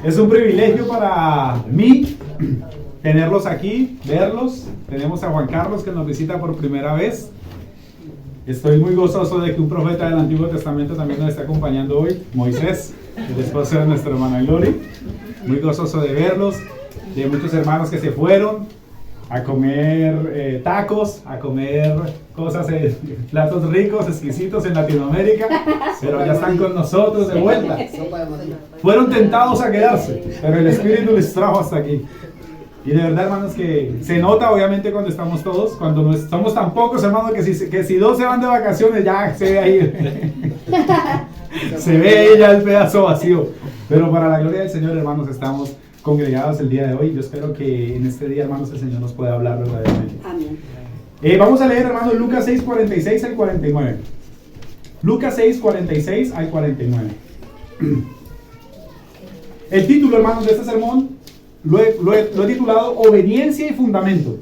Es un privilegio para mí tenerlos aquí, verlos. Tenemos a Juan Carlos que nos visita por primera vez. Estoy muy gozoso de que un profeta del Antiguo Testamento también nos esté acompañando hoy, Moisés, el esposo de nuestra hermana Glory. Muy gozoso de verlos, de muchos hermanos que se fueron a comer tacos, a comer cosas, platos ricos, exquisitos en Latinoamérica, pero ya están con nosotros de vuelta. Fueron tentados a quedarse, pero el Espíritu les trajo hasta aquí. Y de verdad, hermanos, que se nota obviamente cuando estamos todos, cuando no somos tan pocos, hermanos, que si dos se van de vacaciones ya se ve ahí, se ve ahí ya el pedazo vacío. Pero para la gloria del Señor, hermanos, estamos congregados el día de hoy. Yo espero que en este día, hermanos, el Señor nos pueda hablar verdaderamente. Amén. Vamos a leer, hermanos, Lucas 6, 46 al 49. Lucas 6, 46 al 49. El título, hermanos, de este sermón lo he titulado Obediencia y Fundamento.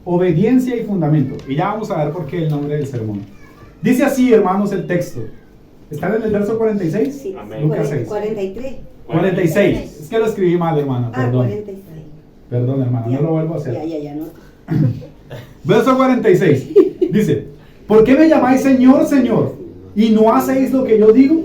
Obediencia y Fundamento. Y ya vamos a ver por qué el nombre del sermón. Dice así, hermanos, el texto. ¿Están en el verso 46? Sí. Amén. Lucas 6. 43. 46. Es que lo escribí mal, hermana. Perdón. 46. Perdón, hermana. No lo vuelvo a hacer. Ya, no. Verso 46. Dice: ¿por qué me llamáis Señor, Señor, y no hacéis lo que yo digo?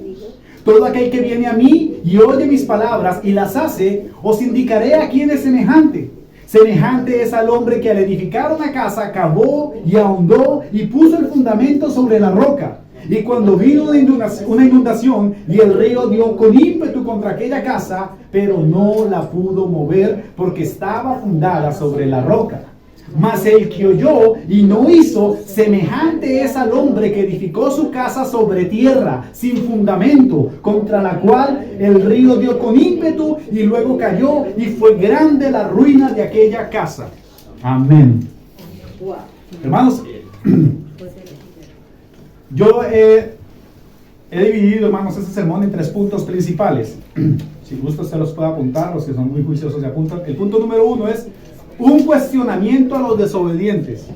Todo aquel que viene a mí y oye mis palabras y las hace, os indicaré a quién es semejante. Semejante es al hombre que al edificar una casa cavó y ahondó y puso el fundamento sobre la roca. Y cuando vino una inundación y el río dio con ímpetu contra aquella casa, pero no la pudo mover porque estaba fundada sobre la roca. Mas el que oyó y no hizo, semejante es al hombre que edificó su casa sobre tierra, sin fundamento, contra la cual el río dio con ímpetu y luego cayó, y fue grande la ruina de aquella casa. Amén. Wow. Hermanos, yo he dividido, hermanos, este sermón en 3 puntos principales. Si gusta, usted los puede apuntar, los que son muy juiciosos se apuntan. El punto número 1 es un cuestionamiento a los desobedientes.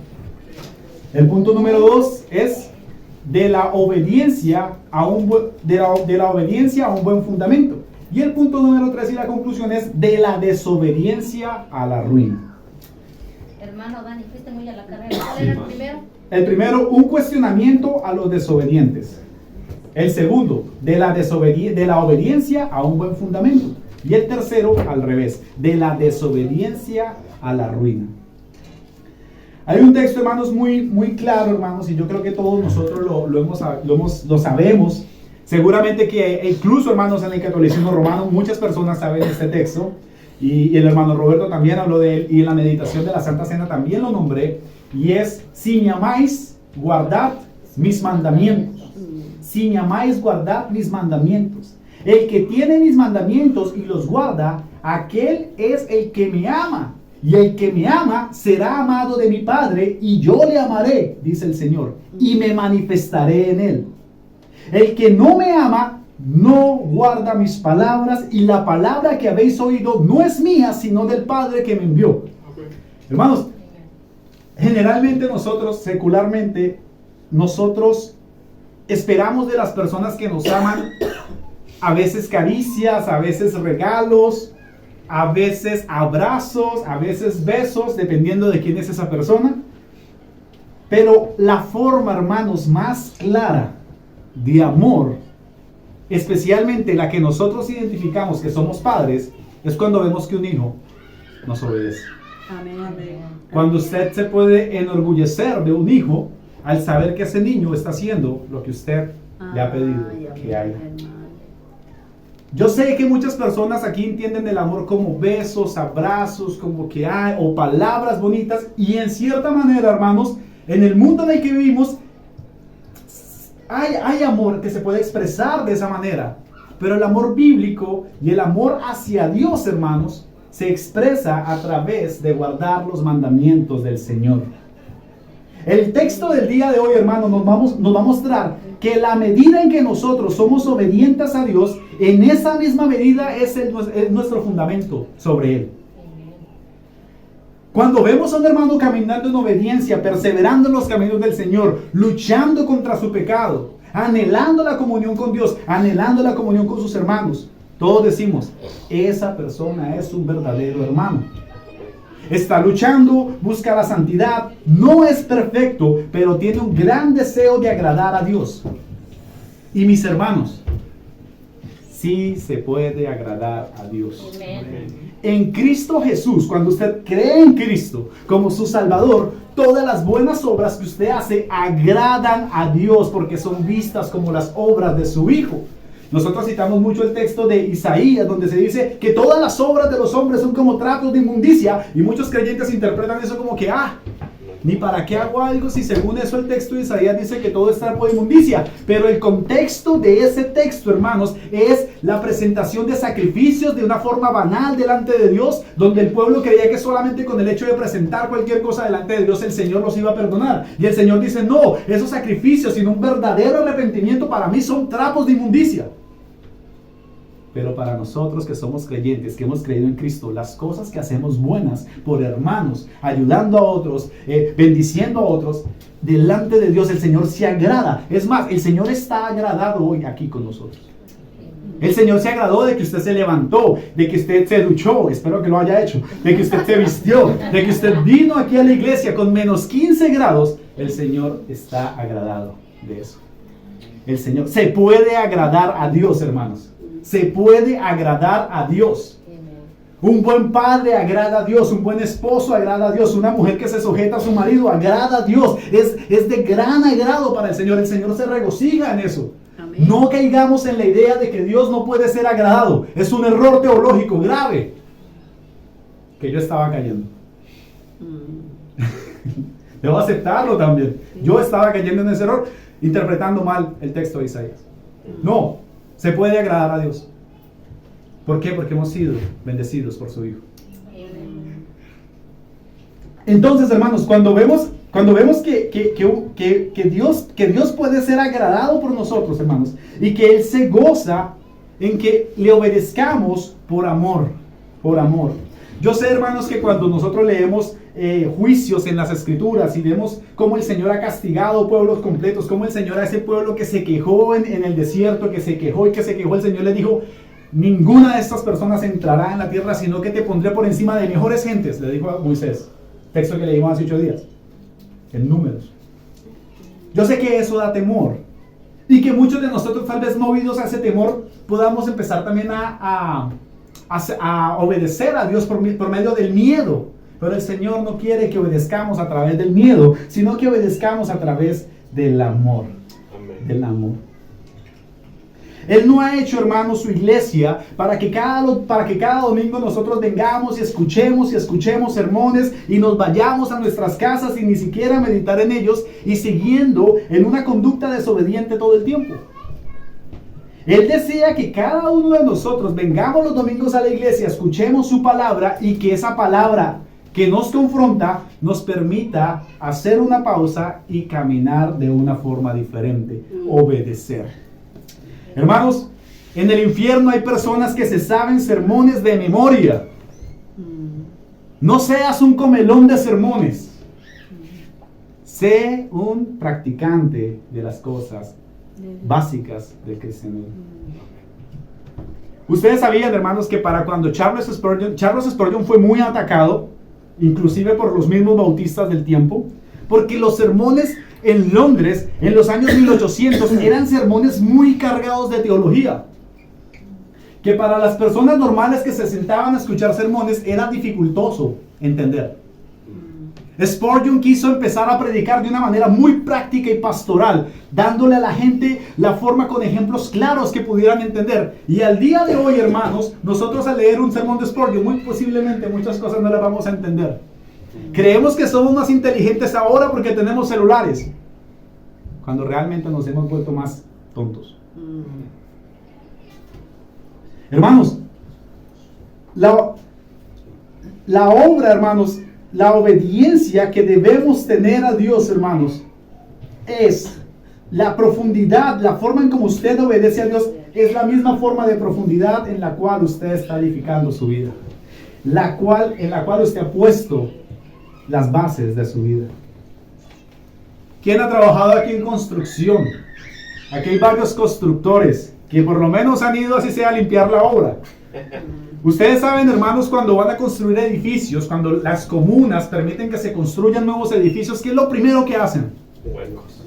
El punto número 2 es de la obediencia a un buen fundamento. Y el punto número 3 y la conclusión es de la desobediencia a la ruina. Hermano Dani, fuiste muy a la carrera. ¿Cuál era el primero? El primero, un cuestionamiento a los desobedientes. El segundo, de la obediencia a un buen fundamento. Y el tercero, al revés, de la desobediencia a la ruina. Hay un texto, hermanos, muy claro, hermanos, y yo creo que todos nosotros lo sabemos. Seguramente que incluso, hermanos, en el catolicismo romano muchas personas saben este texto, y el hermano Roberto también habló de él, y en la meditación de la Santa Cena también lo nombré, y es: si me amáis, guardad mis mandamientos. Si me amáis, guardad mis mandamientos. El que tiene mis mandamientos y los guarda, aquel es el que me ama. Y el que me ama será amado de mi Padre, y yo le amaré, dice el Señor, y me manifestaré en él. El que no me ama no guarda mis palabras, y la palabra que habéis oído no es mía, sino del Padre que me envió. Okay. Hermanos, generalmente nosotros, secularmente, nosotros esperamos de las personas que nos aman a veces caricias, a veces regalos, a veces abrazos, a veces besos, dependiendo de quién es esa persona. Pero la forma, hermanos, más clara de amor, especialmente la que nosotros identificamos que somos padres, es cuando vemos que un hijo nos obedece. Amén, amén. Cuando usted se puede enorgullecer de un hijo al saber que ese niño está haciendo lo que usted le ha pedido que haga. Yo sé que muchas personas aquí entienden el amor como besos, abrazos, como que hay, o palabras bonitas, y en cierta manera, hermanos, en el mundo en el que vivimos hay amor que se puede expresar de esa manera, pero el amor bíblico y el amor hacia Dios, hermanos, se expresa a través de guardar los mandamientos del Señor. El texto del día de hoy, hermanos, nos va a mostrar que la medida en que nosotros somos obedientes a Dios, en esa misma medida es nuestro fundamento sobre Él. Cuando vemos a un hermano caminando en obediencia, perseverando en los caminos del Señor, luchando contra su pecado, anhelando la comunión con Dios, anhelando la comunión con sus hermanos, todos decimos, esa persona es un verdadero hermano. Está luchando, busca la santidad, no es perfecto, pero tiene un gran deseo de agradar a Dios. Y mis hermanos, sí se puede agradar a Dios. Amén. En Cristo Jesús, cuando usted cree en Cristo como su Salvador, todas las buenas obras que usted hace agradan a Dios porque son vistas como las obras de su Hijo. Nosotros citamos mucho el texto de Isaías, donde se dice que todas las obras de los hombres son como trapos de inmundicia, y muchos creyentes interpretan eso como que, ni para qué hago algo si según eso el texto de Isaías dice que todo es trapo de inmundicia. Pero el contexto de ese texto, hermanos, es la presentación de sacrificios de una forma banal delante de Dios, donde el pueblo creía que solamente con el hecho de presentar cualquier cosa delante de Dios el Señor los iba a perdonar. Y el Señor dice, no, esos sacrificios sin un verdadero arrepentimiento para mí son trapos de inmundicia. Pero para nosotros que somos creyentes, que hemos creído en Cristo, las cosas que hacemos buenas por hermanos, ayudando a otros, bendiciendo a otros, delante de Dios el Señor se agrada. Es más, el Señor está agradado hoy aquí con nosotros. El Señor se agradó de que usted se levantó, de que usted se duchó, espero que lo haya hecho, de que usted se vistió, de que usted vino aquí a la iglesia con menos 15 grados. El Señor está agradado de eso. El Señor se puede agradar a Dios, hermanos. Se puede agradar a Dios. Un buen padre agrada a Dios, un buen esposo agrada a Dios, una mujer que se sujeta a su marido agrada a Dios, es de gran agrado para el Señor se regocija en eso. Amén. No caigamos en la idea de que Dios no puede ser agradado, es un error teológico grave, que yo estaba cayendo. Debo aceptarlo también, yo estaba cayendo en ese error, interpretando mal el texto de Isaías. No, se puede agradar a Dios. ¿Por qué? Porque hemos sido bendecidos por su Hijo. Entonces, hermanos, cuando vemos que Dios puede ser agradado por nosotros, hermanos, y que Él se goza en que le obedezcamos por amor, por amor. Yo sé, hermanos, que cuando nosotros leemos juicios en las Escrituras y vemos cómo el Señor ha castigado pueblos completos, cómo el Señor a ese pueblo que se quejó en el desierto, que se quejó, el Señor le dijo, ninguna de estas personas entrará en la tierra, sino que te pondré por encima de mejores gentes, le dijo a Moisés, texto que leímos hace 8 días, en Números. Yo sé que eso da temor, y que muchos de nosotros, tal vez movidos a ese temor, podamos empezar también a obedecer a Dios por medio del miedo. Pero el Señor no quiere que obedezcamos a través del miedo, sino que obedezcamos a través del amor. Amén. Del amor. Él no ha hecho, hermanos, su iglesia para que cada domingo nosotros vengamos y escuchemos sermones y nos vayamos a nuestras casas sin ni siquiera meditar en ellos y siguiendo en una conducta desobediente todo el tiempo. Él desea que cada uno de nosotros vengamos los domingos a la iglesia, escuchemos su palabra y que esa palabra que nos confronta nos permita hacer una pausa y caminar de una forma diferente, obedecer. Hermanos, en el infierno hay personas que se saben sermones de memoria. No seas un comelón de sermones. Sé un practicante de las cosas básicas del cristianismo. Ustedes sabían, hermanos, que para cuando Charles Spurgeon fue muy atacado, inclusive por los mismos bautistas del tiempo, porque los sermones en Londres en los años 1800 eran sermones muy cargados de teología, que para las personas normales que se sentaban a escuchar sermones era dificultoso entender. Spurgeon quiso empezar a predicar de una manera muy práctica y pastoral, dándole a la gente la forma con ejemplos claros que pudieran entender. Y al día de hoy, hermanos, nosotros al leer un sermón de Spurgeon, muy posiblemente muchas cosas no las vamos a entender. Creemos que somos más inteligentes ahora porque tenemos celulares, cuando realmente nos hemos vuelto más tontos. Hermanos, la obra, hermanos, la obediencia que debemos tener a Dios, hermanos, es la profundidad, la forma en como usted obedece a Dios, es la misma forma de profundidad en la cual usted está edificando su vida, en la cual usted ha puesto las bases de su vida. ¿Quién ha trabajado aquí en construcción? Aquí hay varios constructores. que por lo menos han ido así sea a limpiar la obra. Ustedes saben, hermanos, cuando van a construir edificios, cuando las comunas permiten que se construyan nuevos edificios, ¿qué es lo primero que hacen? Huecos.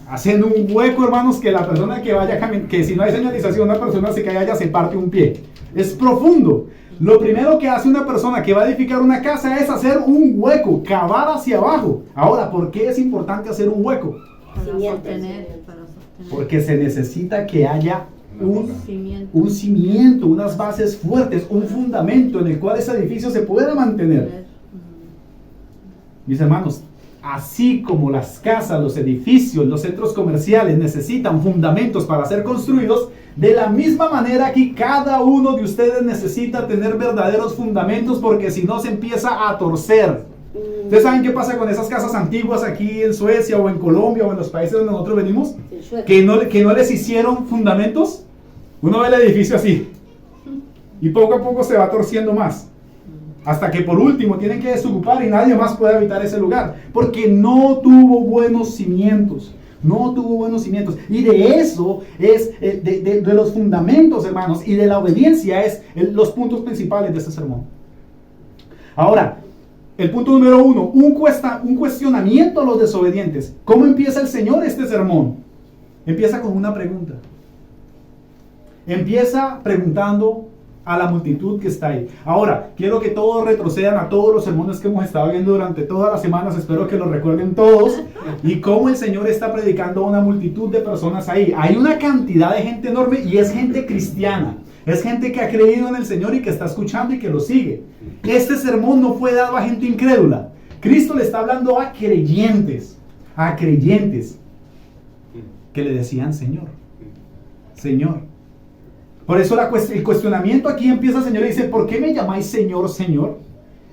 Hacen un hueco, hermanos, que la persona que vaya a caminar, que si no hay señalización, una persona se cae allá, se parte un pie. Es profundo. Lo primero que hace una persona que va a edificar una casa es hacer un hueco, cavar hacia abajo. Ahora, ¿por qué es importante hacer un hueco? Para sostener. Porque se necesita que haya un cimiento, unas bases fuertes, un fundamento en el cual ese edificio se pueda mantener. Mis hermanos, así como las casas, los edificios, los centros comerciales necesitan fundamentos para ser construidos, de la misma manera aquí cada uno de ustedes necesita tener verdaderos fundamentos, porque si no se empieza a torcer. ¿Ustedes saben qué pasa con esas casas antiguas aquí en Suecia o en Colombia o en los países donde nosotros venimos? Que no les hicieron fundamentos. Uno ve el edificio así y poco a poco se va torciendo más, hasta que por último tienen que desocupar y nadie más puede habitar ese lugar, porque no tuvo buenos cimientos. No tuvo buenos cimientos. Y de eso es, de los fundamentos, hermanos, y de la obediencia es los puntos principales de este sermón. Ahora, el punto número 1, un cuestionamiento a los desobedientes. ¿Cómo empieza el Señor este sermón? Empieza con una pregunta. Empieza preguntando a la multitud que está ahí. Ahora, quiero que todos retrocedan a todos los sermones que hemos estado viendo durante todas las semanas. Espero que los recuerden todos. Y cómo el Señor está predicando a una multitud de personas ahí. Hay una cantidad de gente enorme y es gente cristiana. Es gente que ha creído en el Señor y que está escuchando y que lo sigue. Este sermón no fue dado a gente incrédula. Cristo le está hablando a creyentes que le decían Señor, Señor. Por eso el cuestionamiento aquí empieza, Señor, y dice, ¿por qué me llamáis Señor, Señor?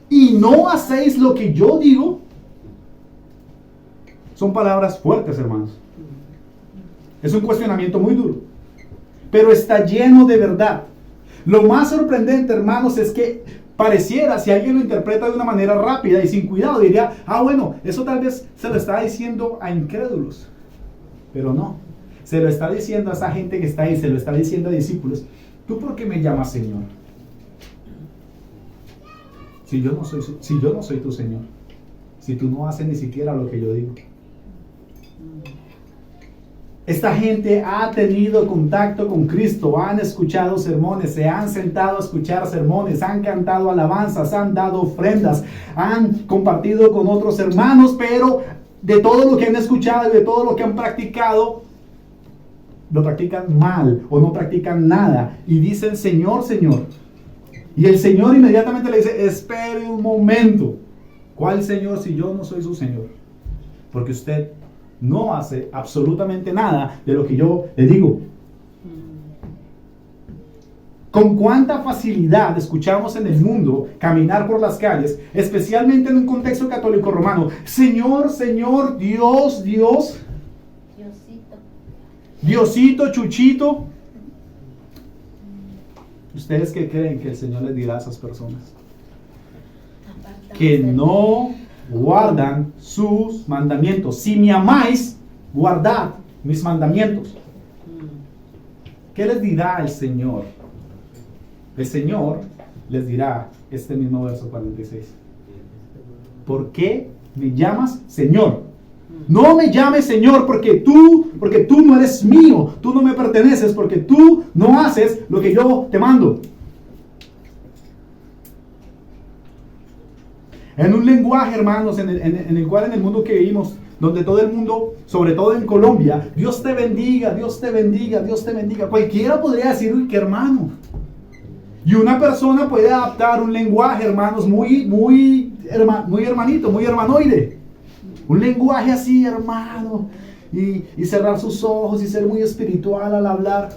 Y no hacéis lo que yo digo. Son palabras fuertes, hermanos. Es un cuestionamiento muy duro, pero está lleno de verdad. Lo más sorprendente, hermanos, es que pareciera, si alguien lo interpreta de una manera rápida y sin cuidado, diría, bueno, eso tal vez se lo está diciendo a incrédulos. Pero no. Se lo está diciendo a esa gente que está ahí, se lo está diciendo a discípulos. ¿Tú por qué me llamas Señor? Si yo no soy tu Señor. Si tú no haces ni siquiera lo que yo digo. Esta gente ha tenido contacto con Cristo, han escuchado sermones, se han sentado a escuchar sermones, han cantado alabanzas, han dado ofrendas, han compartido con otros hermanos, pero de todo lo que han escuchado y de todo lo que han practicado, lo practican mal o no practican nada y dicen Señor, Señor. Y el Señor inmediatamente le dice, espere un momento. ¿Cuál Señor si yo no soy su Señor? Porque usted no hace absolutamente nada de lo que yo le digo. Con cuánta facilidad escuchamos en el mundo caminar por las calles, especialmente en un contexto católico romano. Señor, Señor, Dios, Dios. Diosito, Chuchito. ¿Ustedes qué creen que el Señor les dirá a esas personas? Que no guardan sus mandamientos. Si me amáis, guardad mis mandamientos. ¿Qué les dirá el Señor? El Señor les dirá este mismo verso 46. ¿Por qué me llamas Señor? No me llames Señor porque tú no eres mío, tú no me perteneces, porque tú no haces lo que yo te mando. En un lenguaje, hermanos, en el cual en el mundo que vivimos, donde todo el mundo, sobre todo en Colombia, Dios te bendiga, Dios te bendiga, Dios te bendiga. Cualquiera podría decir, uy, qué hermano. Y una persona puede adaptar un lenguaje, hermanos, muy hermanito, muy hermanoide. Un lenguaje así, hermano, y cerrar sus ojos y ser muy espiritual al hablar.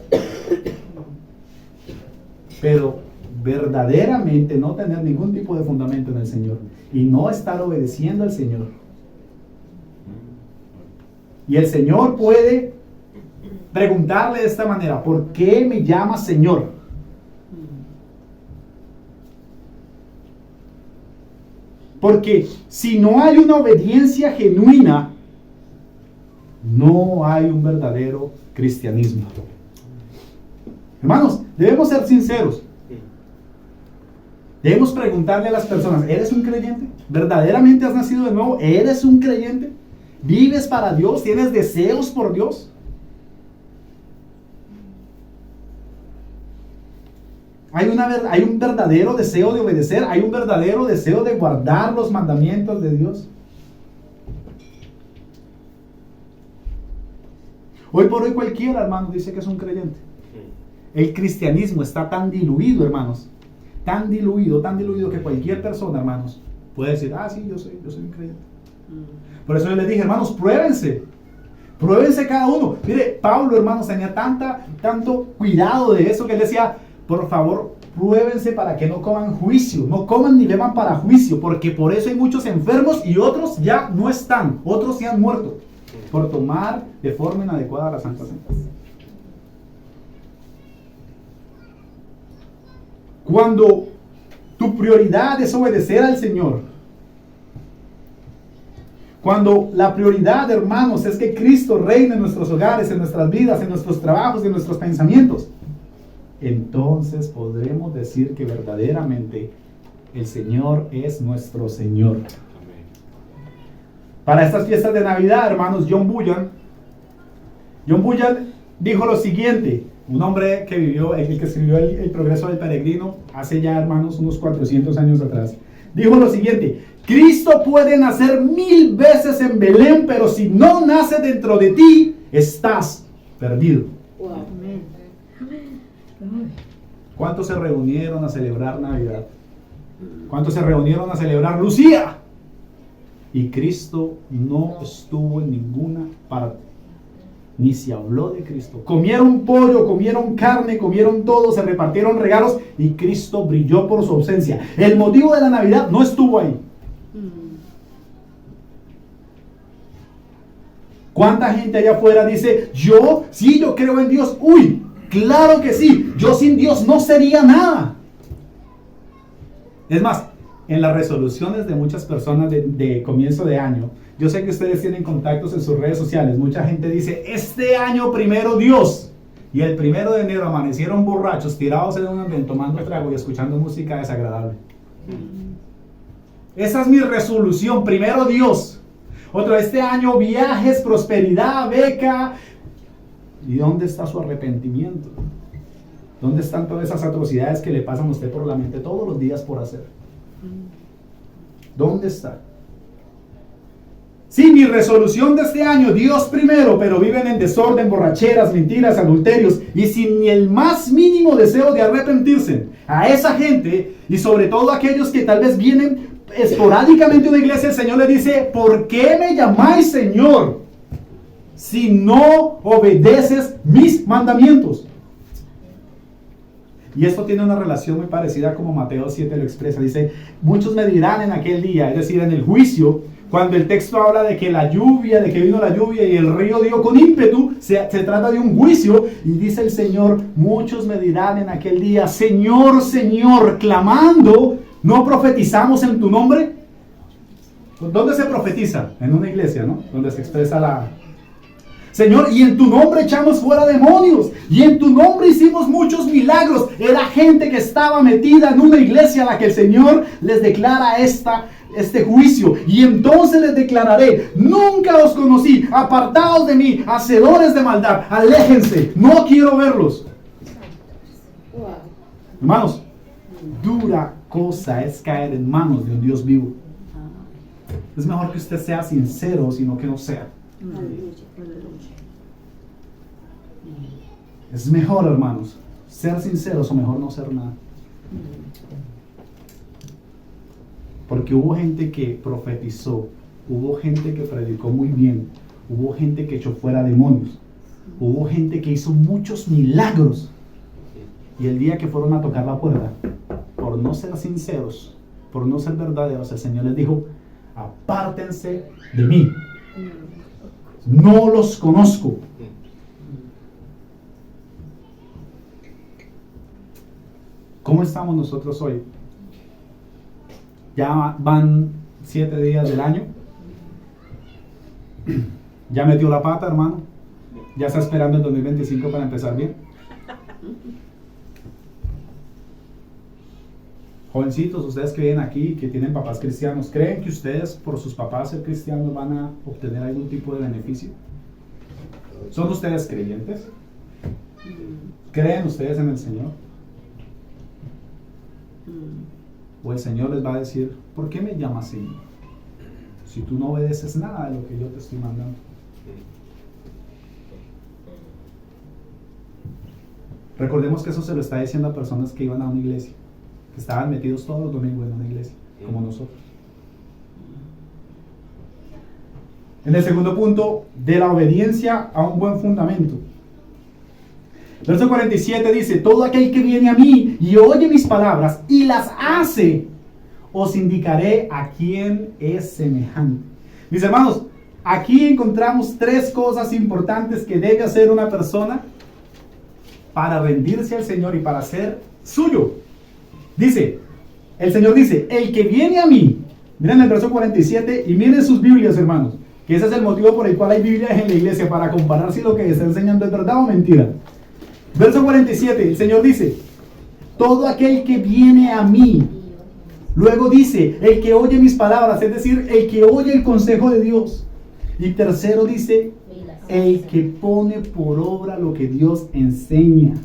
Pero verdaderamente no tener ningún tipo de fundamento en el Señor y no estar obedeciendo al Señor. Y el Señor puede preguntarle de esta manera, ¿por qué me llamas Señor? Porque si no hay una obediencia genuina, no hay un verdadero cristianismo. Hermanos, debemos ser sinceros. Debemos preguntarle a las personas, ¿eres un creyente? ¿Verdaderamente has nacido de nuevo? ¿Eres un creyente? ¿Vives para Dios? ¿Tienes deseos por Dios? Hay un verdadero deseo de obedecer, hay un verdadero deseo de guardar los mandamientos de Dios. Hoy por hoy cualquiera, hermano, dice que es un creyente. El cristianismo está tan diluido, hermanos, tan diluido que cualquier persona, hermanos, puede decir, ah, sí, yo soy un creyente. Por eso yo les dije, hermanos, pruébense cada uno. Mire, Pablo, hermanos, tenía tanto cuidado de eso que él decía, por favor, pruébense para que no coman juicio, no coman ni beban para juicio, porque por eso hay muchos enfermos y otros ya no están, otros se han muerto por tomar de forma inadecuada la Santa Cena. Cuando tu prioridad es obedecer al Señor, cuando la prioridad, hermanos, es que Cristo reine en nuestros hogares, en nuestras vidas, en nuestros trabajos, en nuestros pensamientos, entonces podremos decir que verdaderamente el Señor es nuestro Señor. Para estas fiestas de Navidad, hermanos, John Bunyan dijo lo siguiente, un hombre que vivió, el que escribió el Progreso del Peregrino, hace ya, hermanos, unos 400 años atrás, dijo lo siguiente: Cristo puede nacer 1000 veces en Belén, pero si no nace dentro de ti, estás perdido. Wow. ¿Cuántos se reunieron a celebrar Navidad? ¿Cuántos se reunieron a celebrar Lucía? Y Cristo no estuvo en ninguna parte, ni se habló de Cristo. Comieron pollo, comieron carne, comieron todo, se repartieron regalos y Cristo brilló por su ausencia. El motivo de la Navidad no estuvo ahí. ¿Cuánta gente allá afuera dice, yo creo en Dios? Uy, claro que sí, yo sin Dios no sería nada. Es más, en las resoluciones de muchas personas de comienzo de año, yo sé que ustedes tienen contactos en sus redes sociales, mucha gente dice, este año primero Dios, y el 1 de enero amanecieron borrachos, tirados en un andén, tomando trago y escuchando música desagradable. Esa es mi resolución, primero Dios. Otro, este año viajes, prosperidad, beca. ¿Y dónde está su arrepentimiento? ¿Dónde están todas esas atrocidades que le pasan a usted por la mente todos los días por hacer? ¿Dónde está? Sí, mi resolución de este año, Dios primero, pero viven en desorden, borracheras, mentiras, adulterios y sin ni el más mínimo deseo de arrepentirse. A esa gente, y sobre todo a aquellos que tal vez vienen esporádicamente a una iglesia, el Señor le dice, ¿por qué me llamáis Señor si no obedeces mis mandamientos? Y esto tiene una relación muy parecida como Mateo 7 lo expresa. Dice, muchos me dirán en aquel día, es decir, en el juicio, cuando el texto habla de que la lluvia, de que vino la lluvia y el río dio con ímpetu, se trata de un juicio. Y dice el Señor, muchos me dirán en aquel día, Señor, Señor, clamando, ¿no profetizamos en tu nombre? ¿Dónde se profetiza? En una iglesia, ¿no? Donde se expresa la... Señor, y en tu nombre echamos fuera demonios, y en tu nombre hicimos muchos milagros. Era gente que estaba metida en una iglesia a la que el Señor les declara este juicio. Y entonces les declararé, nunca os conocí, apartados de mí, hacedores de maldad, aléjense, no quiero verlos. Wow. Hermanos, dura cosa es caer en manos de un Dios vivo. Es mejor que usted sea sincero, sino que no sea. Es mejor, hermanos, ser sinceros o mejor no ser nada. Porque hubo gente que profetizó, hubo gente que predicó muy bien, hubo gente que echó fuera demonios, hubo gente que hizo muchos milagros. Y el día que fueron a tocar la puerta, por no ser sinceros, por no ser verdaderos, el Señor les dijo, apártense de mí. No los conozco. ¿Cómo estamos nosotros hoy? Ya van 7 días del año. Ya metió la pata, hermano. Ya está esperando el 2025 para empezar bien. Jovencitos, ustedes que vienen aquí, que tienen papás cristianos, ¿creen que ustedes por sus papás ser cristianos van a obtener algún tipo de beneficio? ¿Son ustedes creyentes? ¿Creen ustedes en el Señor? O el Señor les va a decir, ¿por qué me llamas Señor? Si tú no obedeces nada de lo que yo te estoy mandando. Recordemos que eso se lo está diciendo a personas que iban a una iglesia, que estaban metidos todos los domingos en una iglesia, como nosotros. En el segundo punto, de la obediencia a un buen fundamento. Verso 47 dice, todo aquel que viene a mí y oye mis palabras y las hace, os indicaré a quién es semejante. Mis hermanos, aquí encontramos tres cosas importantes que debe hacer una persona para rendirse al Señor y para ser suyo. Dice, el Señor dice, el que viene a mí, miren el verso 47 y miren sus Biblias, hermanos, que ese es el motivo por el cual hay Biblias en la iglesia, para comparar si lo que está enseñando es verdad o mentira. Verso 47, el Señor dice, todo aquel que viene a mí. Luego dice, el que oye mis palabras, es decir, el que oye el consejo de Dios. Y tercero dice, el que pone por obra lo que Dios enseña.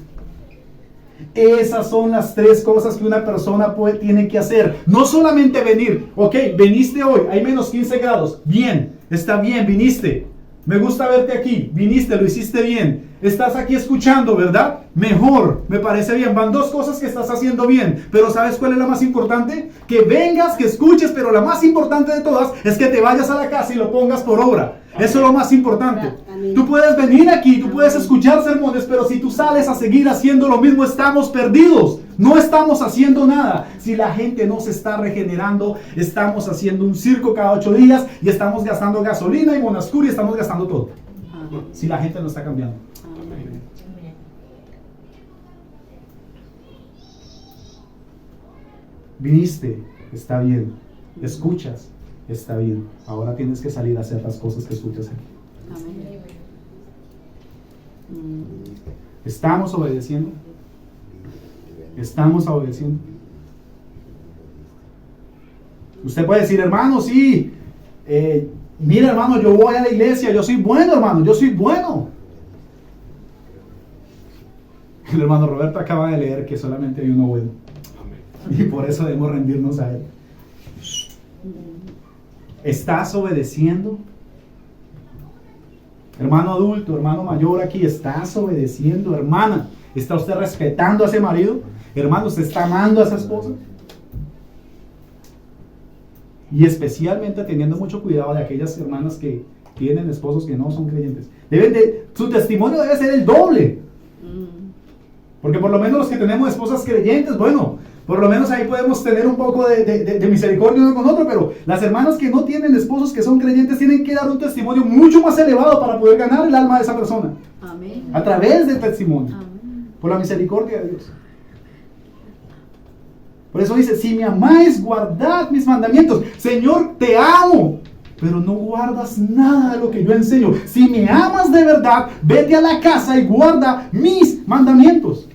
Esas son las tres cosas que una persona tiene que hacer. No solamente venir, ok, viniste hoy, hay menos 15 grados, bien, está bien, viniste. Me gusta verte aquí, viniste, lo hiciste bien. Estás aquí escuchando, ¿verdad? Mejor, me parece bien. Van dos cosas que estás haciendo bien. Pero ¿sabes cuál es la más importante? Que vengas, que escuches, pero la más importante de todas es que te vayas a la casa y lo pongas por obra. Eso es lo más importante. Tú puedes venir aquí, tú puedes escuchar sermones, pero si tú sales a seguir haciendo lo mismo, estamos perdidos. No estamos haciendo nada. Si la gente no se está regenerando, estamos haciendo un circo cada 8 días y estamos gastando gasolina y monascuria, estamos gastando todo. Si la gente no está cambiando. Viniste, está bien. Escuchas, está bien. Ahora tienes que salir a hacer las cosas que escuchas aquí. ¿Estamos obedeciendo? ¿Estamos obedeciendo? Usted puede decir, hermano, sí, mira, hermano, yo voy a la iglesia, yo soy bueno, hermano, yo soy bueno. El hermano Roberto acaba de leer que solamente hay uno bueno. Y por eso debemos rendirnos a él. ¿Estás obedeciendo? Hermano adulto, hermano mayor aquí, ¿estás obedeciendo? Hermana, ¿está usted respetando a ese marido? Hermano, ¿usted está amando a esa esposa? Y especialmente teniendo mucho cuidado de aquellas hermanas que tienen esposos que no son creyentes. Su testimonio debe ser el doble. Porque por lo menos los que tenemos esposas creyentes, bueno, por lo menos ahí podemos tener un poco de misericordia uno con otro, pero las hermanas que no tienen esposos que son creyentes tienen que dar un testimonio mucho más elevado para poder ganar el alma de esa persona. Amén. A través del testimonio. Amén. Por la misericordia de Dios. Por eso dice, si me amáis, guardad mis mandamientos. Señor, te amo, pero no guardas nada de lo que yo enseño. Si me amas de verdad, vete a la casa y guarda mis mandamientos.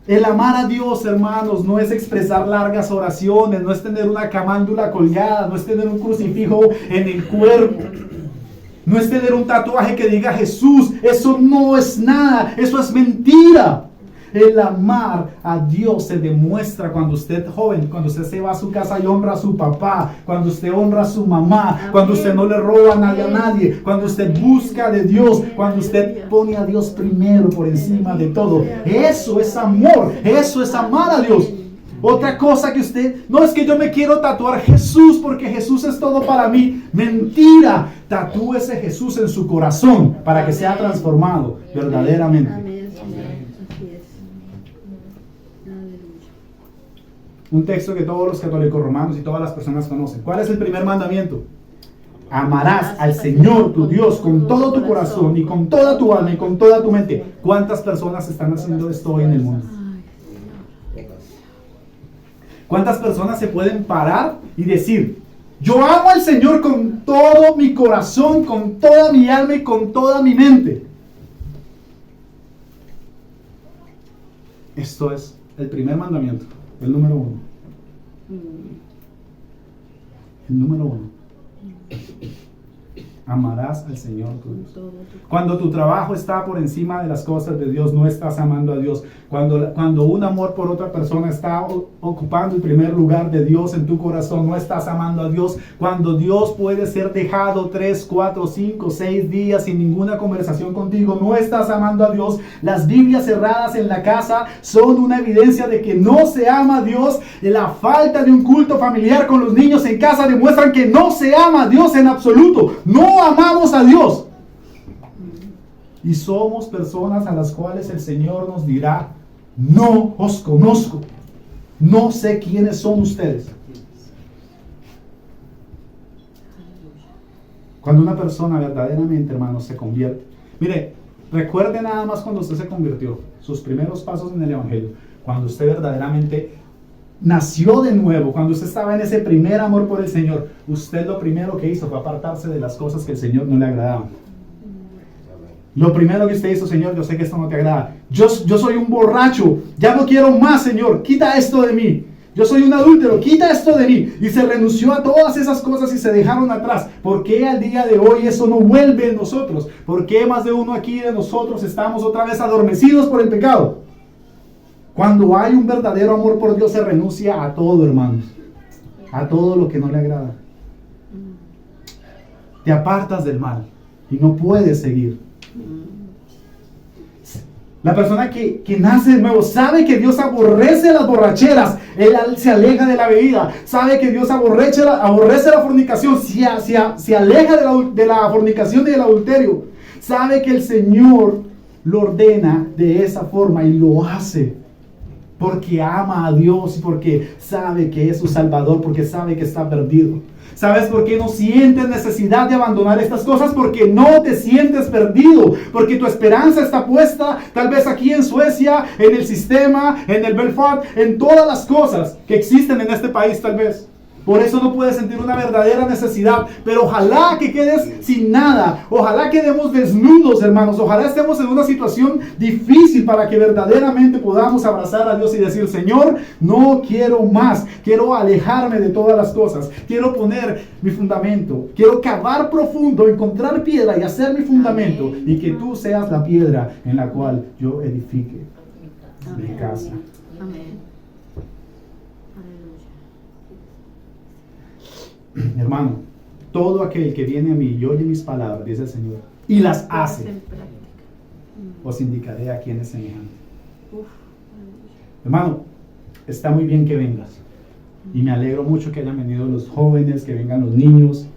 El amar a Dios, hermanos, no es expresar largas oraciones, no es tener una camándula colgada, no es tener un crucifijo en el cuerpo, no es tener un tatuaje que diga Jesús. Eso no es nada, eso es mentira. El amar a Dios se demuestra cuando usted, joven, cuando usted se va a su casa y honra a su papá, cuando usted honra a su mamá, cuando usted no le roba a nadie, cuando usted busca de Dios, cuando usted pone a Dios primero por encima de todo. Eso es amor, eso es amar a Dios. Otra cosa que usted, no es que yo me quiero tatuar Jesús porque Jesús es todo para mí. Mentira, tatúese Jesús en su corazón para que sea transformado verdaderamente. Un texto que todos los católicos romanos y todas las personas conocen. ¿Cuál es el primer mandamiento? Amarás al Señor tu Dios con todo tu corazón y con toda tu alma y con toda tu mente. ¿Cuántas personas están haciendo esto hoy en el mundo? ¿Cuántas personas se pueden parar y decir, yo amo al Señor con todo mi corazón, con toda mi alma y con toda mi mente? Esto es el primer mandamiento, el número 1. El número 1. Amarás al Señor tu Dios. Cuando tu trabajo está por encima de las cosas de Dios, no estás amando a Dios. Cuando un amor por otra persona está ocupando el primer lugar de Dios en tu corazón, no estás amando a Dios. Cuando Dios puede ser dejado 3, 4, 5, 6 días sin ninguna conversación contigo, no estás amando a Dios. Las Biblias cerradas en la casa son una evidencia de que no se ama a Dios. La falta de un culto familiar con los niños en casa demuestran que no se ama a Dios en absoluto. No amamos a Dios. Y somos personas a las cuales el Señor nos dirá: no os conozco, no sé quiénes son ustedes. Cuando una persona verdaderamente, hermanos, se convierte. Mire, recuerde nada más cuando usted se convirtió, sus primeros pasos en el Evangelio, cuando usted verdaderamente nació de nuevo, cuando usted estaba en ese primer amor por el Señor, usted lo primero que hizo fue apartarse de las cosas que el Señor no le agradaban. Lo primero que usted hizo: Señor, yo sé que esto no te agrada. Yo soy un borracho, ya no quiero más, Señor, quita esto de mí. Yo soy un adúltero, quita esto de mí. Y se renunció a todas esas cosas y se dejaron atrás. ¿Por qué al día de hoy eso no vuelve en nosotros? ¿Por qué más de uno aquí de nosotros estamos otra vez adormecidos por el pecado? Cuando hay un verdadero amor por Dios, se renuncia a todo, hermanos. A todo lo que no le agrada. Te apartas del mal y no puedes seguir. La persona que nace de nuevo sabe que Dios aborrece las borracheras. Él se aleja de la bebida. Sabe que Dios aborrece la fornicación. Se aleja de la fornicación y del adulterio. Sabe que el Señor lo ordena de esa forma y lo hace. Porque ama a Dios y porque sabe que es su Salvador, porque sabe que está perdido. ¿Sabes por qué no sientes necesidad de abandonar estas cosas? Porque no te sientes perdido, porque tu esperanza está puesta tal vez aquí en Suecia, en el sistema, en el Belfast, en todas las cosas que existen en este país tal vez. Por eso no puedes sentir una verdadera necesidad. Pero ojalá que quedes sin nada. Ojalá quedemos desnudos, hermanos. Ojalá estemos en una situación difícil para que verdaderamente podamos abrazar a Dios y decir: Señor, no quiero más. Quiero alejarme de todas las cosas. Quiero poner mi fundamento. Quiero cavar profundo, encontrar piedra y hacer mi fundamento. Amén. Y que tú seas la piedra en la cual yo edifique mi casa. Amén. Hermano, todo aquel que viene a mí y oye mis palabras, dice el Señor, y las hace, os indicaré a quién es semejante. Hermano, está muy bien que vengas. Y me alegro mucho que hayan venido los jóvenes, que vengan los niños.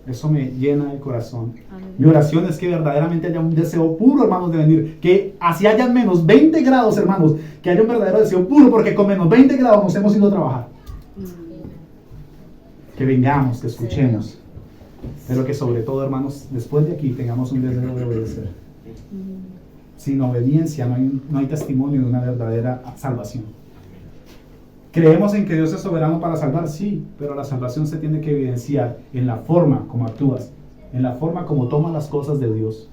Eso me llena el corazón. Mi oración es que verdaderamente haya un deseo puro, hermanos, de venir. Que así hayan menos 20 grados, hermanos, que haya un verdadero deseo puro, porque con menos 20 grados nos hemos ido a trabajar. Que vengamos, que escuchemos, pero que sobre todo, hermanos, después de aquí tengamos un deseo de obedecer. Sin obediencia no hay testimonio de una verdadera salvación. Creemos en que Dios es soberano para salvar, sí, pero la salvación se tiene que evidenciar en la forma como actúas, en la forma como tomas las cosas de Dios.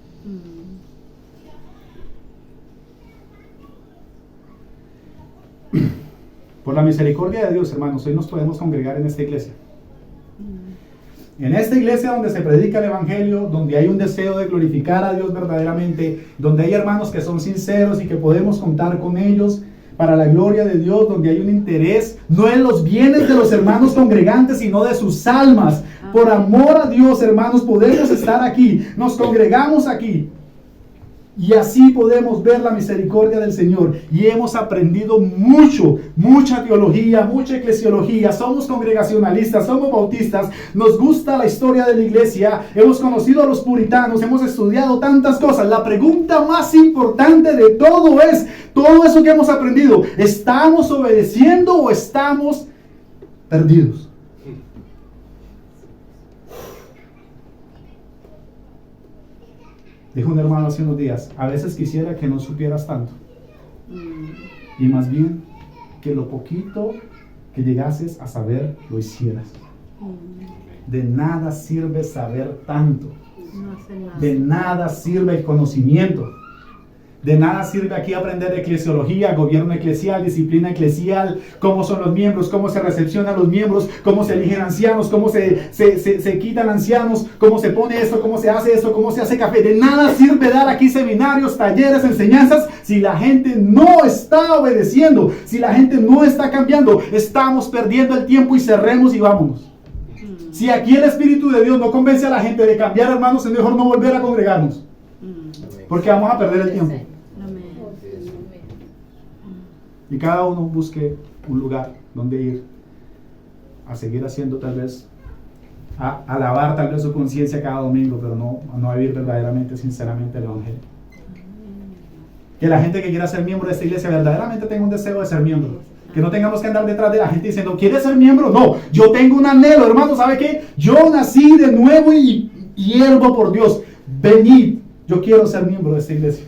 Por la misericordia de Dios, hermanos, hoy nos podemos congregar en esta iglesia. En esta iglesia donde se predica el Evangelio, donde hay un deseo de glorificar a Dios verdaderamente, donde hay hermanos que son sinceros y que podemos contar con ellos para la gloria de Dios, donde hay un interés no en los bienes de los hermanos congregantes, sino de sus almas. Por amor a Dios, hermanos, podemos estar aquí, nos congregamos aquí. Y así podemos ver la misericordia del Señor. Y hemos aprendido mucha teología, mucha eclesiología. Somos congregacionalistas, somos bautistas. Nos gusta la historia de la iglesia. Hemos conocido a los puritanos, hemos estudiado tantas cosas. La pregunta más importante de todo es, todo eso que hemos aprendido, ¿estamos obedeciendo o estamos perdidos? Dijo un hermano hace unos días: a veces quisiera que no supieras tanto. Y más bien, que lo poquito que llegases a saber, lo hicieras. De nada sirve saber tanto. De nada sirve el conocimiento. De nada sirve aquí aprender eclesiología, gobierno eclesial, disciplina eclesial, cómo son los miembros, cómo se recepcionan los miembros, cómo se eligen ancianos, cómo se quitan ancianos, cómo se pone esto, cómo se hace café. De nada sirve dar aquí seminarios, talleres, enseñanzas, si la gente no está obedeciendo, si la gente no está cambiando. Estamos perdiendo el tiempo y cerremos y vámonos. Si aquí el Espíritu de Dios no convence a la gente de cambiar, hermanos, es mejor no volver a congregarnos, porque vamos a perder el tiempo. Y cada uno busque un lugar donde ir a seguir haciendo, tal vez a alabar tal vez su conciencia cada domingo, pero no a vivir verdaderamente, sinceramente el Evangelio. Que la gente que quiera ser miembro de esta iglesia verdaderamente tenga un deseo de ser miembro. Que no tengamos que andar detrás de la gente diciendo, ¿quieres ser miembro? No, yo tengo un anhelo, hermano, ¿sabe qué? Yo nací de nuevo y hiervo por Dios. Venid, yo quiero ser miembro de esta iglesia.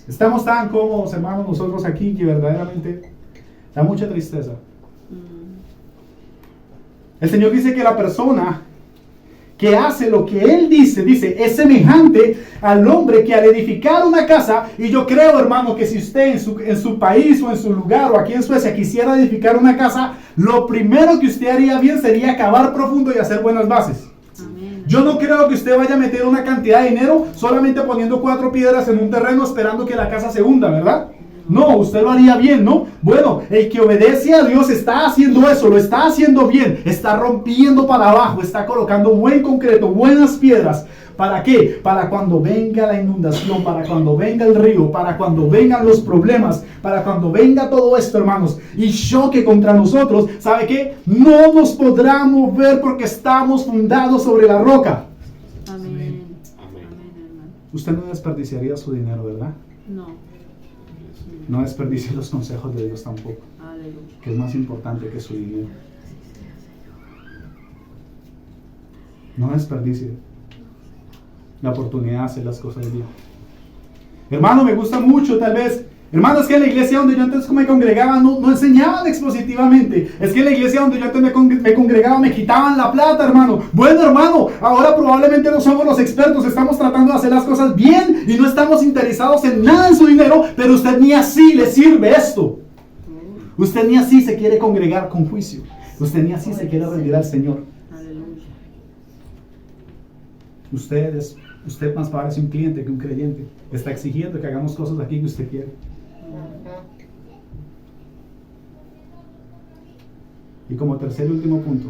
Estamos tan cómodos, hermanos, nosotros aquí, que verdaderamente da mucha tristeza. El Señor dice que la persona que hace lo que Él dice, es semejante al hombre que al edificar una casa, y yo creo, hermano, que si usted en su país o en su lugar o aquí en Suecia quisiera edificar una casa, lo primero que usted haría bien sería cavar profundo y hacer buenas bases. Yo no creo que usted vaya a meter una cantidad de dinero solamente poniendo 4 piedras en un terreno esperando que la casa se hunda, ¿verdad? No, usted lo haría bien, ¿no? Bueno, el que obedece a Dios está haciendo eso, lo está haciendo bien, está rompiendo para abajo, está colocando buen concreto, buenas piedras. ¿Para qué? Para cuando venga la inundación, para cuando venga el río, para cuando vengan los problemas, para cuando venga todo esto, hermanos, y choque contra nosotros, ¿sabe qué? No nos podrá mover porque estamos fundados sobre la roca. Amén. Usted no desperdiciaría su dinero, ¿verdad? No. No desperdicie los consejos de Dios tampoco, Aleluya. que es más importante que su dinero. No desperdicie la oportunidad de hacer las cosas bien. Hermano, me gusta mucho, tal vez. Hermano, es que en la iglesia donde yo antes me congregaba no enseñaban expositivamente. Es que en la iglesia donde yo antes me congregaba me quitaban la plata, hermano. Bueno, hermano, ahora probablemente no somos los expertos. Estamos tratando de hacer las cosas bien y no estamos interesados en nada en su dinero, pero usted ni así le sirve esto. Usted ni así se quiere congregar con juicio. Usted ni así se quiere rendir al Señor. Usted más parece un cliente que un creyente. Está exigiendo que hagamos cosas aquí que usted quiere. Y como tercer y último punto,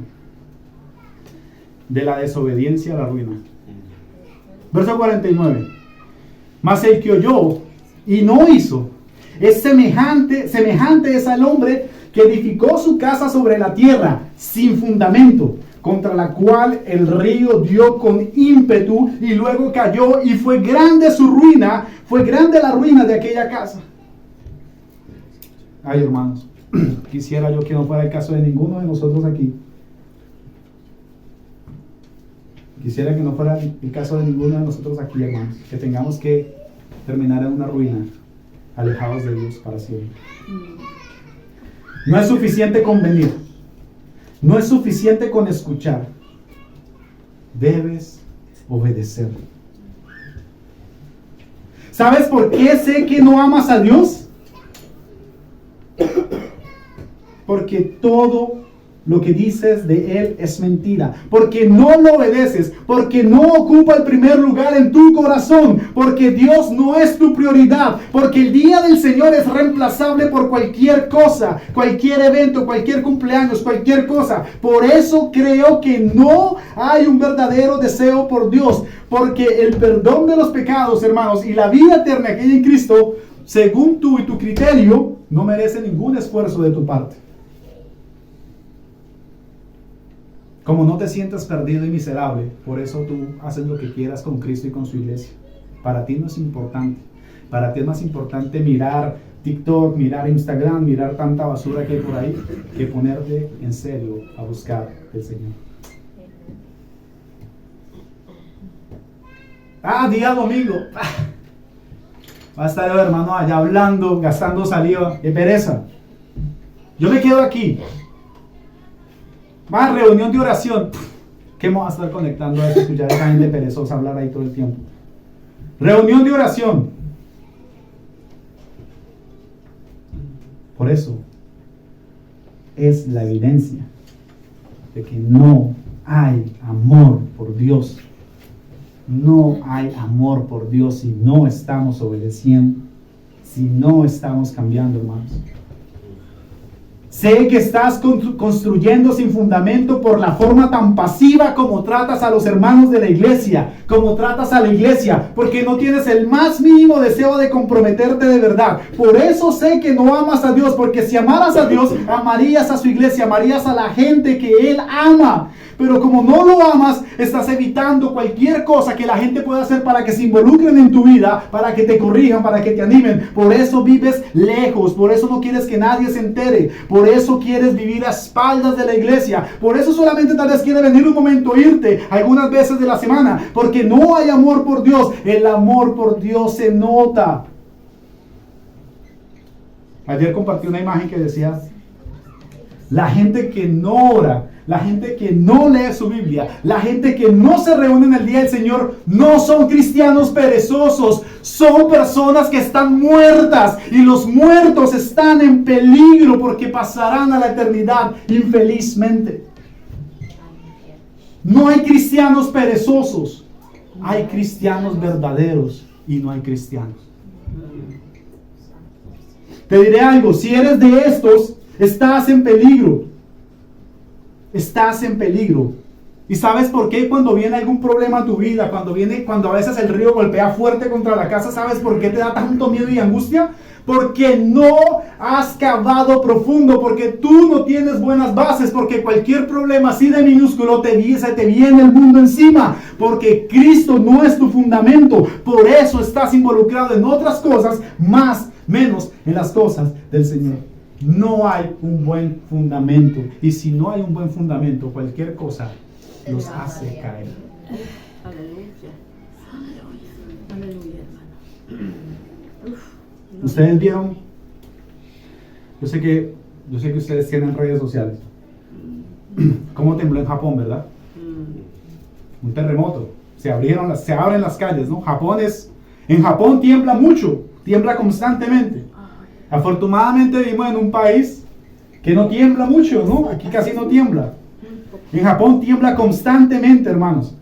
de la desobediencia a la ruina. Verso 49. Mas el que oyó y no hizo, es semejante es al hombre que edificó su casa sobre la tierra sin fundamento, contra la cual el río dio con ímpetu y luego cayó, y fue grande su ruina, fue grande la ruina de aquella casa. Ay, hermanos, quisiera yo que no fuera el caso de ninguno de nosotros aquí. Quisiera que no fuera el caso de ninguno de nosotros aquí, hermanos, que tengamos que terminar en una ruina, alejados de Dios para siempre. No es suficiente con venir. No es suficiente con escuchar. Debes obedecer. ¿Sabes por qué sé que no amas a Dios? Porque todo lo que dices de Él es mentira. Porque no lo obedeces. Porque no ocupa el primer lugar en tu corazón. Porque Dios no es tu prioridad. Porque el día del Señor es reemplazable por cualquier cosa. Cualquier evento, cualquier cumpleaños, cualquier cosa. Por eso creo que no hay un verdadero deseo por Dios. Porque el perdón de los pecados, hermanos, y la vida eterna que hay en Cristo, según tú y tu criterio, no merece ningún esfuerzo de tu parte. Como no te sientas perdido y miserable, por eso tú haces lo que quieras con Cristo y con su iglesia. Para ti no es importante. Para ti es más importante mirar TikTok, mirar Instagram, mirar tanta basura que hay por ahí, que ponerte en serio a buscar el Señor. Día domingo. Va a estar el hermano allá hablando, gastando saliva. ¡Qué pereza! Yo me quedo aquí. Más reunión de oración. ¿Qué me va a estar conectando a escuchar a esa gente perezosa hablar ahí todo el tiempo? Reunión de oración. Por eso es la evidencia de que no hay amor por Dios. No hay amor por Dios si no estamos obedeciendo, si no estamos cambiando, hermanos. Sé que estás construyendo sin fundamento por la forma tan pasiva como tratas a los hermanos de la iglesia, como tratas a la iglesia, porque no tienes el más mínimo deseo de comprometerte de verdad. Por eso sé que no amas a Dios, porque si amaras a Dios, amarías a su iglesia, amarías a la gente que Él ama. Pero como no lo amas, estás evitando cualquier cosa que la gente pueda hacer para que se involucren en tu vida, para que te corrijan, para que te animen. Por eso vives lejos, por eso no quieres que nadie se entere, por eso quieres vivir a espaldas de la iglesia, por eso solamente tal vez quieres venir un momento, irte algunas veces de la semana, porque no hay amor por Dios. El amor por Dios se nota. Ayer compartí una imagen que decía: la gente que no ora, la gente que no lee su Biblia, la gente que no se reúne en el día del Señor, no son cristianos perezosos, son personas que están muertas, y los muertos están en peligro porque pasarán a la eternidad infelizmente. No hay cristianos perezosos, hay cristianos verdaderos y no hay cristianos. Te diré algo: si eres de estos, estás en peligro. Estás en peligro. ¿Y sabes por qué? Cuando viene algún problema a tu vida, cuando a veces el río golpea fuerte contra la casa, ¿sabes por qué te da tanto miedo y angustia? Porque no has cavado profundo, porque tú no tienes buenas bases, porque cualquier problema así de minúsculo se te viene el mundo encima, porque Cristo no es tu fundamento. Por eso estás involucrado en otras cosas, menos en las cosas del Señor. No hay un buen fundamento, y si no hay un buen fundamento, cualquier cosa los hace caer. Aleluya. Aleluya, hermano. Ustedes vieron, yo sé que ustedes tienen redes sociales. ¿Cómo tembló en Japón, verdad? Un terremoto. Se abren las calles, ¿no? En Japón tiembla mucho, tiembla constantemente. Afortunadamente vivimos en un país que no tiembla mucho, ¿no? Aquí casi no tiembla. En Japón tiembla constantemente, hermanos.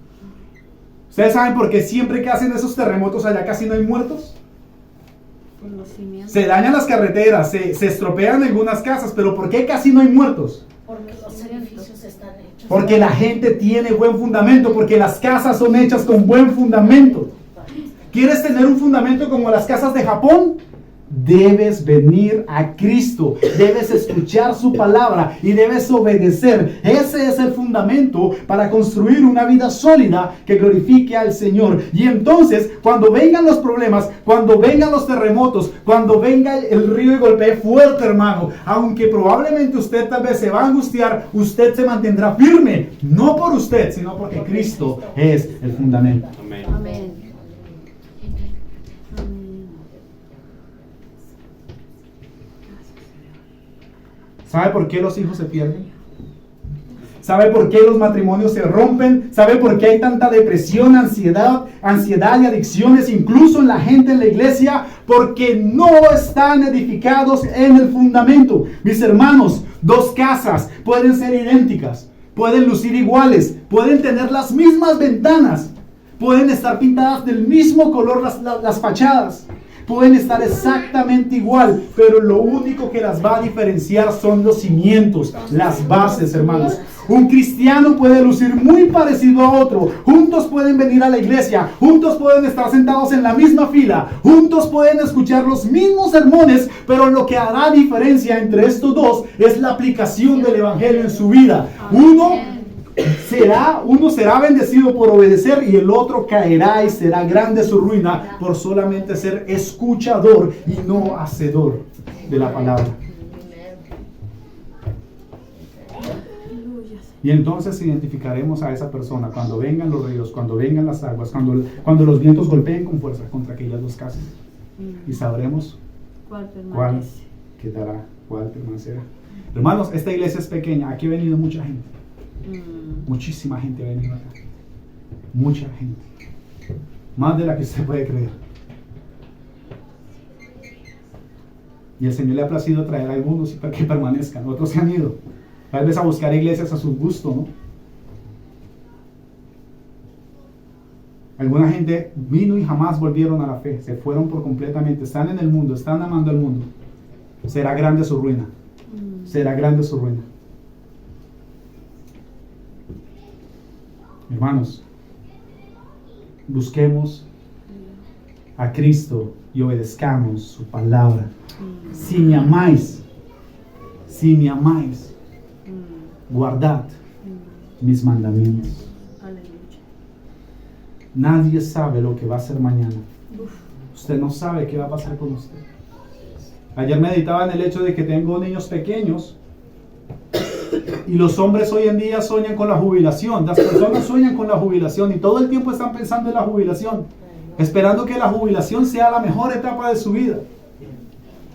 ¿Ustedes saben por qué siempre que hacen esos terremotos allá casi no hay muertos? Se dañan las carreteras, se estropean algunas casas, pero ¿por qué casi no hay muertos? Porque los edificios están hechos. Porque la gente tiene buen fundamento, porque las casas son hechas con buen fundamento. ¿Quieres tener un fundamento como las casas de Japón? Debes venir a Cristo, debes escuchar su palabra y debes obedecer. Ese es el fundamento para construir una vida sólida que glorifique al Señor. Y entonces, cuando vengan los problemas, cuando vengan los terremotos, cuando venga el río y golpee fuerte, hermano, aunque probablemente usted tal vez se va a angustiar, usted se mantendrá firme, no por usted, sino porque Cristo es el fundamento. Amén. ¿Sabe por qué los hijos se pierden? ¿Sabe por qué los matrimonios se rompen? ¿Sabe por qué hay tanta depresión, ansiedad y adicciones incluso en la gente en la iglesia? Porque no están edificados en el fundamento. Mis hermanos, dos casas pueden ser idénticas, pueden lucir iguales, pueden tener las mismas ventanas, pueden estar pintadas del mismo color las fachadas. Pueden estar exactamente igual, pero lo único que las va a diferenciar son los cimientos, las bases, hermanos. Un cristiano puede lucir muy parecido a otro. Juntos pueden venir a la iglesia, juntos pueden estar sentados en la misma fila, juntos pueden escuchar los mismos sermones, pero lo que hará diferencia entre estos dos es la aplicación del evangelio en su vida. Uno será bendecido por obedecer y el otro caerá y será grande su ruina por solamente ser escuchador y no hacedor de la palabra. Y entonces identificaremos a esa persona cuando vengan los ríos, cuando vengan las aguas, cuando los vientos golpeen con fuerza contra aquellas dos casas. Y sabremos cuál quedará, cuál permanecerá. Hermanos, esta iglesia es pequeña, aquí ha venido mucha gente. Muchísima gente ha venido acá. Mucha gente. más de la que usted puede creer. Y el Señor le ha placido traer a algunos para que permanezcan. Otros se han ido, tal vez a buscar iglesias a su gusto, ¿no? Alguna gente vino y jamás volvieron a la fe, se fueron por completamente, están en el mundo, están amando al mundo. Será grande su ruina, será grande su ruina. Hermanos, busquemos a Cristo y obedezcamos su palabra. Si me amáis, guardad mis mandamientos. Nadie sabe lo que va a ser mañana. Usted no sabe qué va a pasar con usted. Ayer meditaba en el hecho de que tengo niños pequeños y los hombres hoy en día sueñan con la jubilación. Las personas sueñan con la jubilación y todo el tiempo están pensando en la jubilación, esperando que la jubilación sea la mejor etapa de su vida.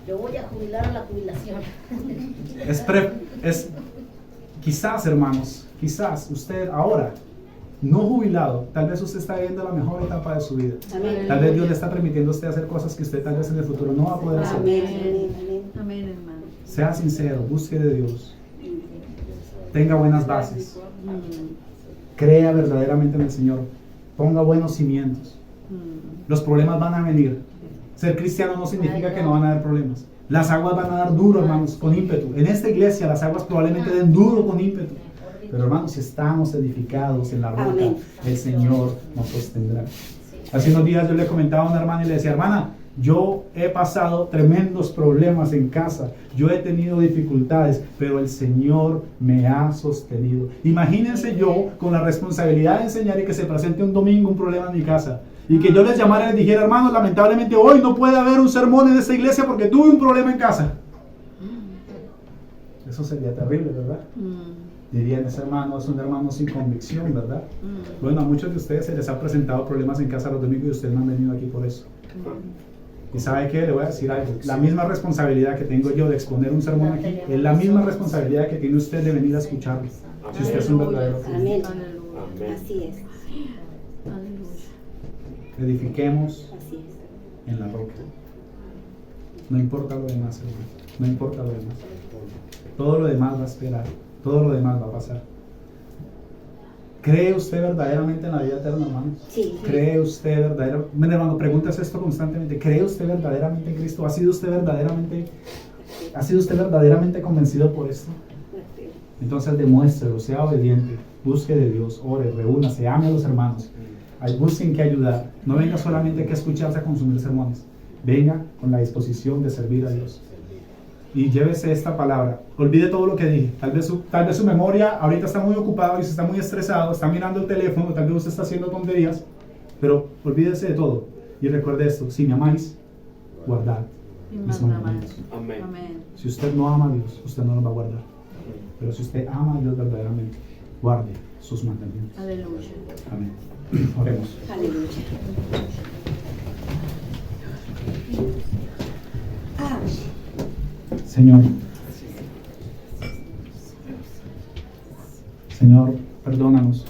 Yo voy a jubilar a la jubilación. Quizás, hermanos, quizás usted ahora, no jubilado, tal vez usted está viviendo la mejor etapa de su vida. Amén. Tal vez Dios le está permitiendo a usted hacer cosas que usted tal vez en el futuro no va a poder hacer. Amén. Amén, hermano. Sea sincero, busque de Dios. Tenga buenas bases. Crea verdaderamente en el Señor. Ponga buenos cimientos. Los problemas van a venir. Ser cristiano no significa que no van a haber problemas. Las aguas van a dar duro, hermanos, con ímpetu. En esta iglesia las aguas probablemente den duro con ímpetu. Pero hermanos, si estamos edificados en la roca, Amén. el Señor nos sostendrá. Hace unos días yo le comentaba a una hermana y le decía: hermana, yo he pasado tremendos problemas en casa, yo he tenido dificultades, pero el Señor me ha sostenido. Imagínense yo con la responsabilidad de enseñar y que se presente un domingo un problema en mi casa, y que yo les llamara y les dijera: hermanos, lamentablemente hoy no puede haber un sermón en esta iglesia porque tuve un problema en casa. Eso sería terrible, ¿verdad? Dirían: ese hermano es un hermano sin convicción, ¿verdad? Bueno, a muchos de ustedes se les ha presentado problemas en casa los domingos y ustedes no han venido aquí por eso. Y ¿sabe qué? Le voy a decir algo. La misma responsabilidad que tengo yo de exponer un sermón aquí es la misma responsabilidad que tiene usted de venir a escucharlo. Si usted es un verdadero creyente. Amén. Amén. Así es. Edifiquemos Así es. en la roca. No importa lo demás, hermano. No importa lo demás. Todo lo demás va a esperar. Todo lo demás va a pasar. ¿Cree usted verdaderamente en la vida eterna, hermano? Sí. ¿Cree usted verdaderamente? Mira, hermano, pregúntese esto constantemente. ¿Cree usted verdaderamente en Cristo? ¿Ha sido usted verdaderamente convencido por esto? Entonces demuéstrelo, sea obediente, busque de Dios, ore, reúnase, ame a los hermanos. Busquen que ayudar. No venga solamente que escucharse a consumir sermones. Venga con la disposición de servir a Dios. Y llévese esta palabra. Olvide todo lo que dije. Tal vez su memoria ahorita está muy ocupada y se está muy estresado, está mirando el teléfono, tal vez usted está haciendo tonterías, pero olvídese de todo. Y recuerde esto: si me amáis, guardad mis mandamientos. Amén. Si usted no ama a Dios, usted no los va a guardar. Pero si usted ama a Dios verdaderamente, guarde sus mandamientos. Aleluya. Amén. Oremos. Aleluya. Señor, perdónanos.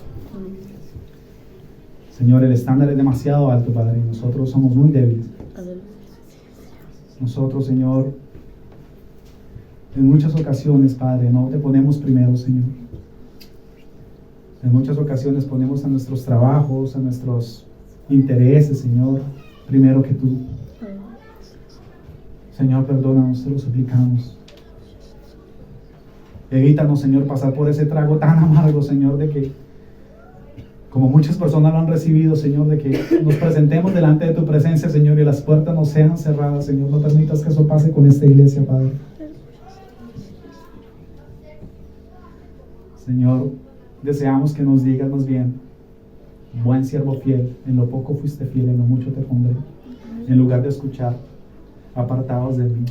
Señor, el estándar es demasiado alto, Padre, y nosotros somos muy débiles. Nosotros, Señor, en muchas ocasiones, Padre, no te ponemos primero, Señor. En muchas ocasiones ponemos a nuestros trabajos, a nuestros intereses, Señor, primero que tú. Señor, perdónanos, te lo suplicamos. Evítanos, Señor, pasar por ese trago tan amargo, Señor, de que, como muchas personas lo han recibido, Señor, de que nos presentemos delante de tu presencia, Señor, y las puertas no sean cerradas, Señor. No permitas que eso pase con esta iglesia, Padre. Señor, deseamos que nos digas más bien: buen siervo fiel, en lo poco fuiste fiel, en lo mucho te pondré. En lugar de escuchar: apartados de mí,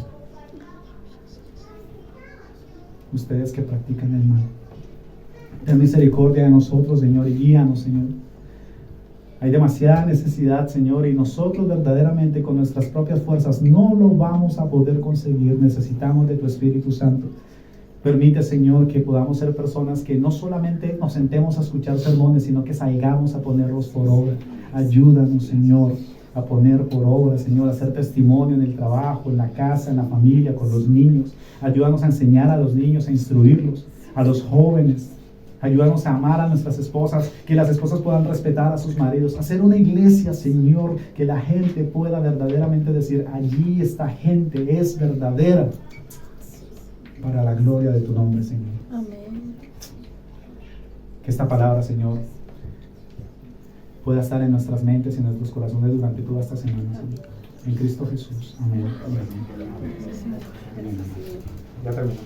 ustedes que practican el mal. Ten misericordia de nosotros, Señor, y guíanos, Señor. Hay demasiada necesidad, Señor, y nosotros verdaderamente con nuestras propias fuerzas no lo vamos a poder conseguir. Necesitamos de tu Espíritu Santo. Permite, Señor, que podamos ser personas que no solamente nos sentemos a escuchar sermones, sino que salgamos a ponerlos por obra. Ayúdanos, Señor, a poner por obra, Señor, a hacer testimonio en el trabajo, en la casa, en la familia, con los niños. Ayúdanos a enseñar a los niños, a instruirlos, a los jóvenes. Ayúdanos a amar a nuestras esposas, que las esposas puedan respetar a sus maridos. Hacer una iglesia, Señor, que la gente pueda verdaderamente decir, allí esta gente es verdadera. Para la gloria de tu nombre, Señor. Amén. Que esta palabra, Señor, pueda estar en nuestras mentes y en nuestros corazones durante toda esta semana, Señor. En Cristo Jesús. Amén. Amén. Amén. Ya terminamos.